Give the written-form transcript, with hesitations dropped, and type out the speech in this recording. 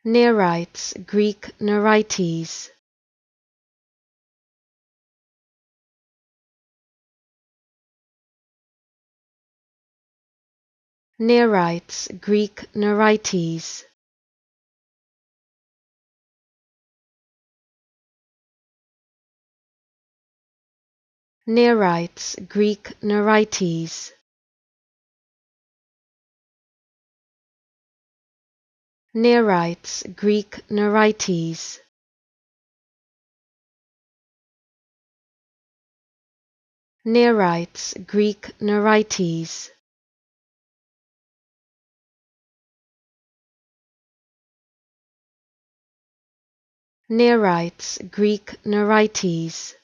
Nerites, Greek Nerites. Nerites, Greek Nerites. Nerites, Greek Nerites. Nerites, Greek Nerites. Nerites, Greek Nerites. Nerites, Greek Nerites.